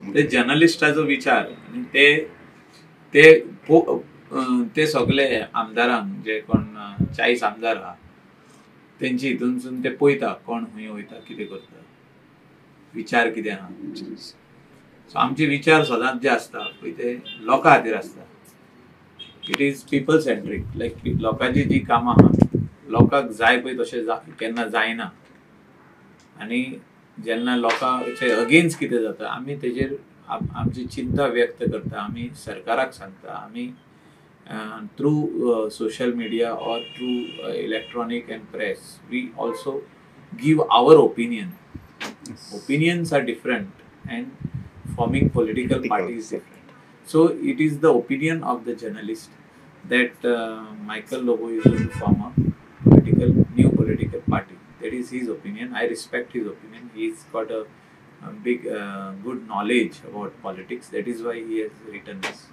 ते जर्नलिस्टाचो विचार आनी ते ते ते सगळे आमदारांक जे कोण 40 आमदार आहा तेंची हितूनसून ते पळयता कोण खंय वयता कितें करता विचार कितें आहा. सो आमचे विचार सदांच जे आसता पळय ते लोकां खातीर आसता. It is people centric. लायक लोकांची जी कामां आहा लोकांक जाय पळय तशें केन्ना जायना आनी जेन्ना लोकांचे अगेन्स्ट कितें जाता आमी तेजेर आमची चिंता व्यक्त करता. आमी सरकाराक सांगता. आमी through social media or through electronic and press we also give our opinion. Opinions are different and forming political parties is different. So it is the opinion of the journalist that Michael Lobo is going to form a new political party. That is his opinion. I respect his opinion. He's got a big good knowledge about politics. That is why he has written this.